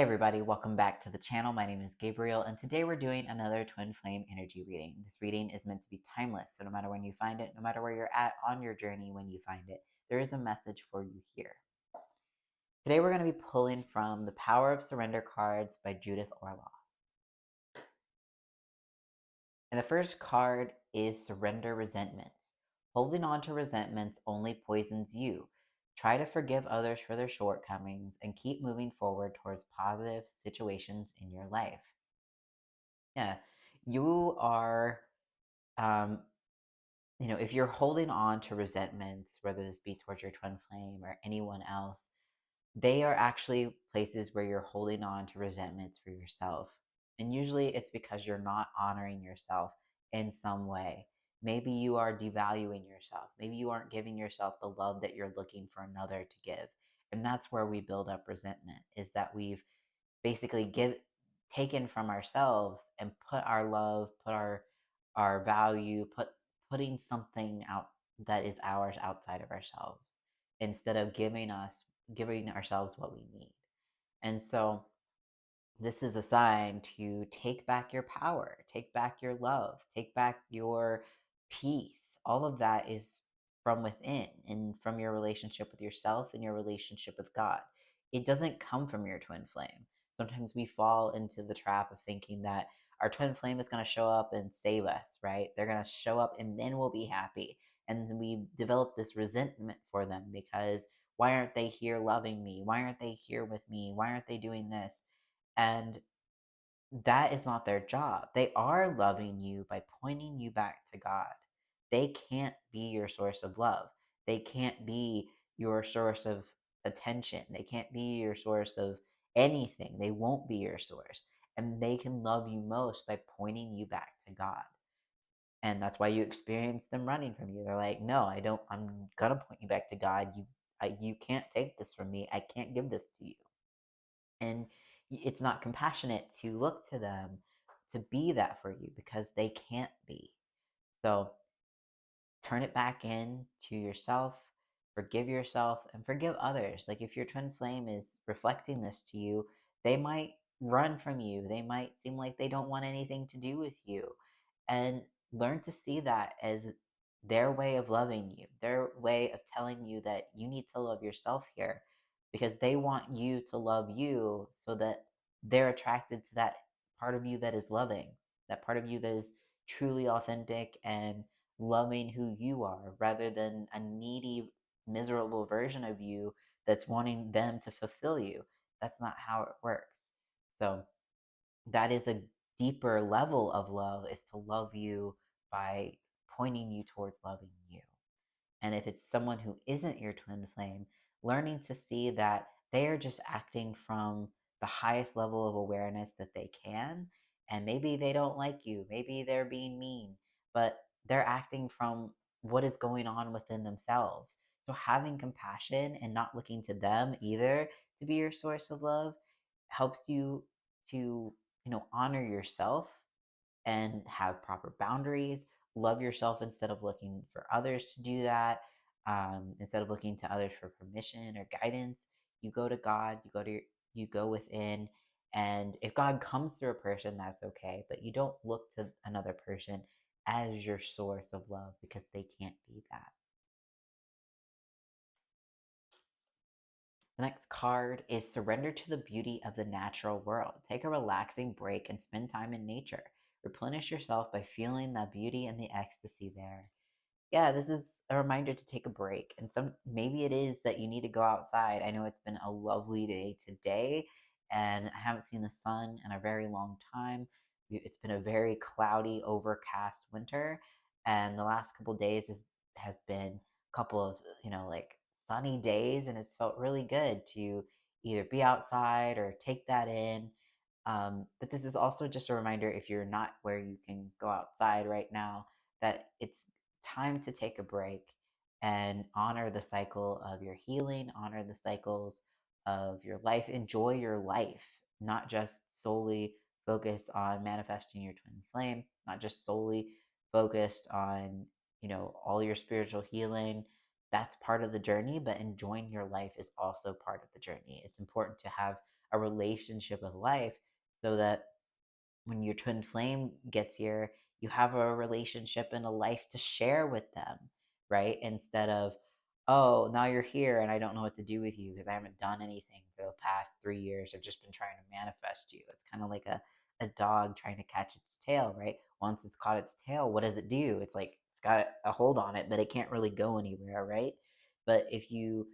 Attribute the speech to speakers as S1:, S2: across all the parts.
S1: Hey everybody, welcome back to the channel. My name is Gabriel, and today we're doing another twin flame energy reading. This reading is meant to be timeless, so no matter when you find it, no matter where you're at on your journey when you find it, there is a message for you here. Today we're going to be pulling from The Power of Surrender cards by Judith Orloff. And the first card is Surrender Resentments. Holding on to resentments only poisons you. Try to forgive others for their shortcomings and keep moving forward towards positive situations in your life. Yeah, you are, um, if you're holding on to resentments, whether this be towards your twin flame or anyone else, they are actually places where you're holding on to resentments for yourself. And usually it's because you're not honoring yourself in some way. Maybe you are devaluing yourself. Maybe you aren't giving yourself the love that you're looking for another to give. And that's where we build up resentment, is that we've basically taken from ourselves and put our love, put our value, putting something out that is ours outside of ourselves, instead of giving ourselves what we need. And so this is a sign to take back your power, take back your love, take back your peace. All of that is from within and from your relationship with yourself and your relationship with God. It doesn't come from your twin flame. Sometimes we fall into the trap of thinking that our twin flame is going to show up and save us, right? They're going to show up and then we'll be happy. And we develop this resentment for them because why aren't they here loving me? Why aren't they here with me? Why aren't they doing this? And that is not their job. They are loving you by pointing you back to God. They can't be your source of love. They can't be your source of attention. They can't be your source of anything. They won't be your source. And they can love you most by pointing you back to God. And that's why you experience them running from you. They're like, no, I don't, I'm going to point you back to God. You can't take this from me. I can't give this to you. And it's not compassionate to look to them to be that for you because they can't be. So turn it back in to yourself, forgive yourself, and forgive others. Like if your twin flame is reflecting this to you, they might run from you. They might seem like they don't want anything to do with you. And learn to see that as their way of loving you, their way of telling you that you need to love yourself here, because they want you to love you so that they're attracted to that part of you that is loving, that part of you that is truly authentic and loving who you are, rather than a needy, miserable version of you that's wanting them to fulfill you. That's not how it works. So that is a deeper level of love, is to love you by pointing you towards loving you. And if it's someone who isn't your twin flame, learning to see that they are just acting from the highest level of awareness that they can. And maybe they don't like you. Maybe they're being mean, but they're acting from what is going on within themselves. So having compassion and not looking to them either to be your source of love helps you to, honor yourself and have proper boundaries. Love yourself instead of looking for others to do that. Instead of looking to others for permission or guidance, you go to God. You go within, and if God comes through a person, that's okay. But you don't look to another person as your source of love because they can't be that. The next card is Surrender to the Beauty of the Natural World. Take a relaxing break and spend time in nature. Replenish yourself by feeling the beauty and the ecstasy there. Yeah, this is a reminder to take a break. And maybe it is that you need to go outside. I know it's been a lovely day today, and I haven't seen the sun in a very long time. It's been a very cloudy, overcast winter, and the last couple of days has been a couple of, like sunny days, and it's felt really good to either be outside or take that in. But this is also just a reminder, if you're not where you can go outside right now, that it's time to take a break and honor the cycle of your healing, honor the cycles of your life, enjoy your life, not just solely focus on manifesting your twin flame, not just solely focused on, all your spiritual healing. That's part of the journey, but enjoying your life is also part of the journey. It's important to have a relationship with life, so that when your twin flame gets here, you have a relationship and a life to share with them, right? Instead of, oh, now you're here and I don't know what to do with you because I haven't done anything for the past 3 years. I've just been trying to manifest you. It's kind of like a dog trying to catch its tail, right? Once it's caught its tail, what does it do? It's like it's got a hold on it, but it can't really go anywhere, right? But if you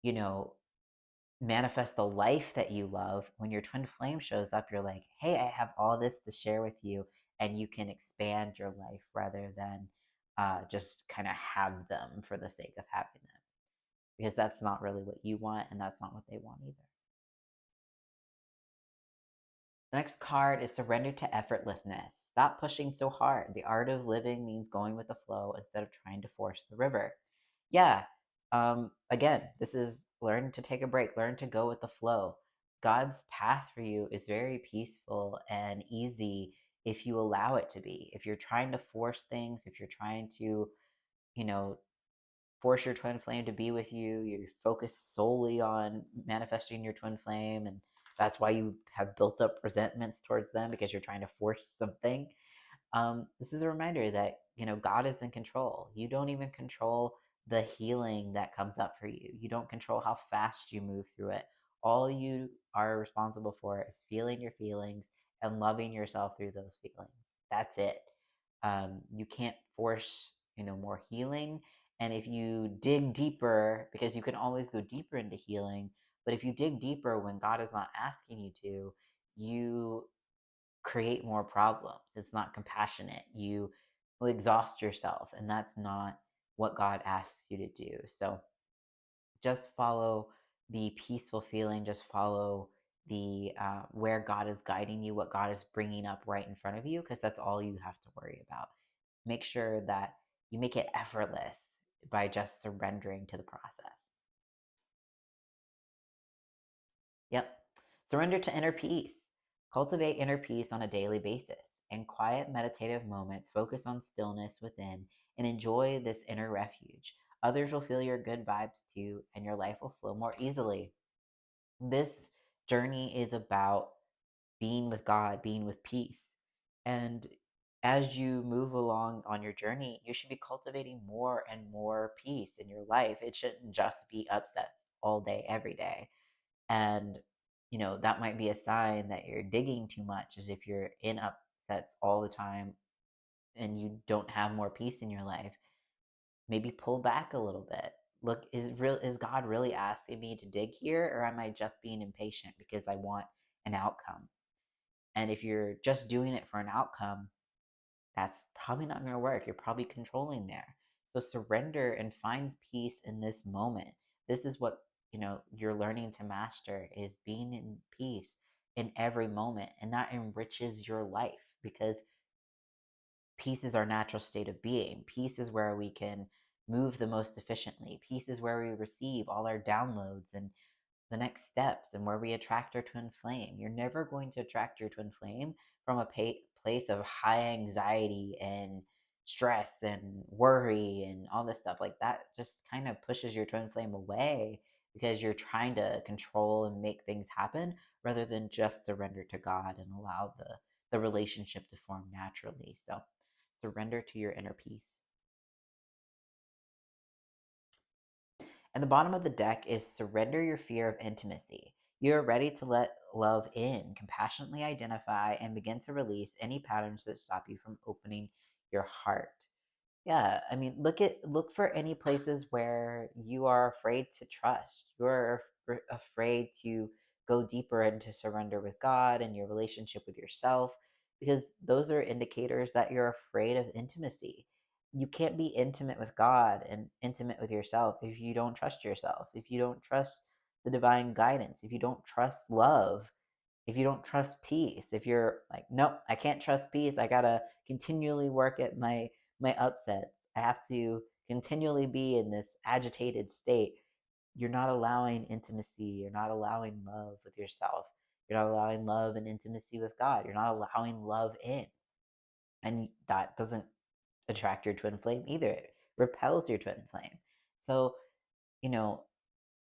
S1: know, manifest the life that you love, when your twin flame shows up, you're like, hey, I have all this to share with you, and you can expand your life rather than just kind of have them for the sake of having them, because that's not really what you want, and that's not what they want either. The next card is surrender to effortlessness. Stop pushing so hard. The art of living means going with the flow instead of trying to force the river. Yeah. Again, this is learn to take a break, learn to go with the flow. God's path for you is very peaceful and easy if you allow it to be. If you're trying to force things, if you're trying to, you know, force your twin flame to be with you, you're focused solely on manifesting your twin flame, and that's why you have built up resentments towards them because you're trying to force something. This is a reminder that God is in control. You don't even control the healing that comes up for you. You don't control how fast you move through it. All you are responsible for is feeling your feelings and loving yourself through those feelings. That's it. You can't force more healing. And if you dig deeper, because you can always go deeper into healing, but if you dig deeper when God is not asking you to, you create more problems. It's not compassionate. You will exhaust yourself, and that's not what God asks you to do. So just follow the peaceful feeling. Just follow the where God is guiding you, what God is bringing up right in front of you, because that's all you have to worry about. Make sure that you make it effortless by just surrendering to the process. Yep. Surrender to inner peace. Cultivate inner peace on a daily basis. In quiet meditative moments, focus on stillness within and enjoy this inner refuge. Others will feel your good vibes too, and your life will flow more easily. This journey is about being with God, being with peace. And as you move along on your journey, you should be cultivating more and more peace in your life. It shouldn't just be upsets all day, every day. And that might be a sign that you're digging too much, as if you're in upsets all the time and you don't have more peace in your life. Maybe pull back a little bit. Look, is God really asking me to dig here, or am I just being impatient because I want an outcome? And if you're just doing it for an outcome, that's probably not going to work. You're probably controlling there. So surrender and find peace in this moment. This is what, you're learning to master, is being in peace in every moment. And that enriches your life, because peace is our natural state of being. Peace is where we can move the most efficiently. Peace is where we receive all our downloads and the next steps, and where we attract our twin flame. You're never going to attract your twin flame from a place of high anxiety and stress and worry and all this stuff. Like that just kind of pushes your twin flame away, because you're trying to control and make things happen rather than just surrender to God and allow the relationship to form naturally. So surrender to your inner peace. And the bottom of the deck is surrender your fear of intimacy. You are ready to let love in, compassionately identify, and begin to release any patterns that stop you from opening your heart. Yeah, I mean, look for any places where you are afraid to trust. You're afraid to go deeper into surrender with God and your relationship with yourself, because those are indicators that you're afraid of intimacy. You can't be intimate with God and intimate with yourself if you don't trust yourself, if you don't trust the divine guidance, if you don't trust love, if you don't trust peace, if you're like, nope, I can't trust peace, I gotta continually work at my upsets, I have to continually be in this agitated state, you're not allowing intimacy, you're not allowing love with yourself, you're not allowing love and intimacy with God, you're not allowing love in. And that doesn't attract your twin flame either. It repels your twin flame. So, you know,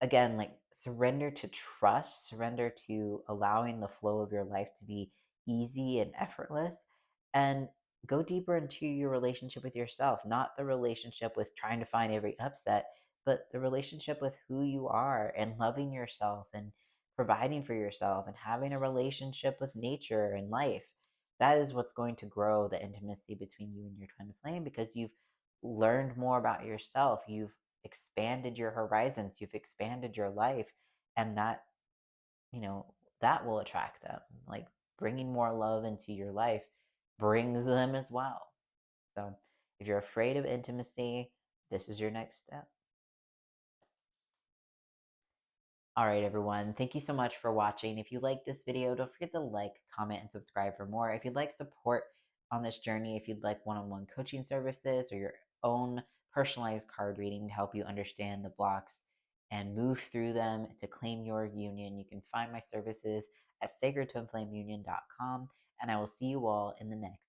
S1: again, like surrender to trust, surrender to allowing the flow of your life to be easy and effortless, and go deeper into your relationship with yourself, not the relationship with trying to find every upset, but the relationship with who you are and loving yourself and providing for yourself and having a relationship with nature and life. That is what's going to grow the intimacy between you and your twin flame, because you've learned more about yourself. You've expanded your horizons, you've expanded your life, and that, you know, that will attract them. Like bringing more love into your life brings them as well. So if you're afraid of intimacy, this is your next step. All right, everyone. Thank you so much for watching. If you like this video, don't forget to like, comment, and subscribe for more. If you'd like support on this journey, if you'd like one-on-one coaching services or your own personalized card reading to help you understand the blocks and move through them to claim your union, you can find my services at SacredTwinFlameUnion.com, and I will see you all in the next.